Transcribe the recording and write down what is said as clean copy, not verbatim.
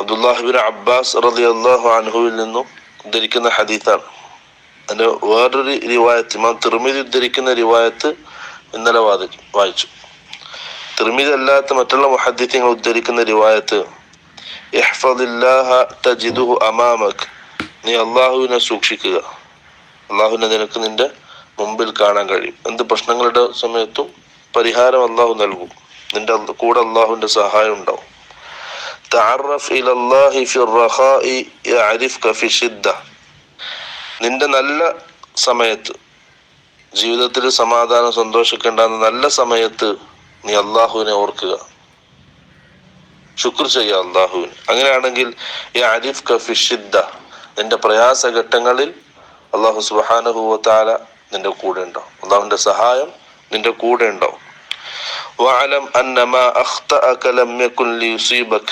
അബ്ദുല്ലാഹിബിൻ Abbas റളിയല്ലാഹു അൻഹുവിൽ നിന്നും ഉദ്ധരിക്കുന്ന ഹദീത്താണ്. അതിന്റെ വേറൊരു റിവായത്ത് ഇമാം തിർമിദി ഉദ്ധരിക്കുന്ന റിവായത്ത് ഇന്നലെ വായിച്ചു. തിർമിദി അല്ലാത്ത മറ്റുള്ള മുഹദ്ദിഥീങ്ങൾ ഉദ്ധരിക്കുന്ന റിവായത്ത് ഇഹ്ഫദില്ലാഹ തജിദുഹു അമാമക്, നീ അള്ളാഹുവിനെ സൂക്ഷിക്കുക, അള്ളാഹുവിനെ നിനക്ക് നിന്റെ മുമ്പിൽ കാണാൻ കഴിയും. എന്ത് പ്രശ്നങ്ങളുടെ സമയത്തും പരിഹാരം അള്ളാഹു നൽകും, നിന്റെ കൂടെ അള്ളാഹുവിന്റെ സഹായം ഉണ്ടാവും. തഅറഫ് ഇലല്ലാഹി ഫിർറഖാഇ യഅരിഫ്ക ഫിശ്ശിദ്ദ, നിന്റെ നല്ല സമയത്ത്, ജീവിതത്തിൽ സമാധാനം സന്തോഷമൊക്കെ ഉണ്ടാകുന്ന നല്ല സമയത്ത് നീ അള്ളാഹുവിനെ ഓർക്കുക, ശുക്ർ ചെയ്യുക അള്ളാഹുവിന്. അങ്ങനെയാണെങ്കിൽ യഅരിഫ്ക ഫിശ്ശിദ്ദ, നിന്റെ പ്രയാസഘട്ടങ്ങളിൽ അള്ളാഹു സുബ്ഹാനഹു വ തആല നിന്റെ കൂടെ ഉണ്ടാവും, അള്ളാഹുവിന്റെ സഹായം നിന്റെ കൂടെ ഉണ്ടാവും. വഅലം അന്ന മാ അഖ്തഅക ലം യകുൻ ലിയുസീബക,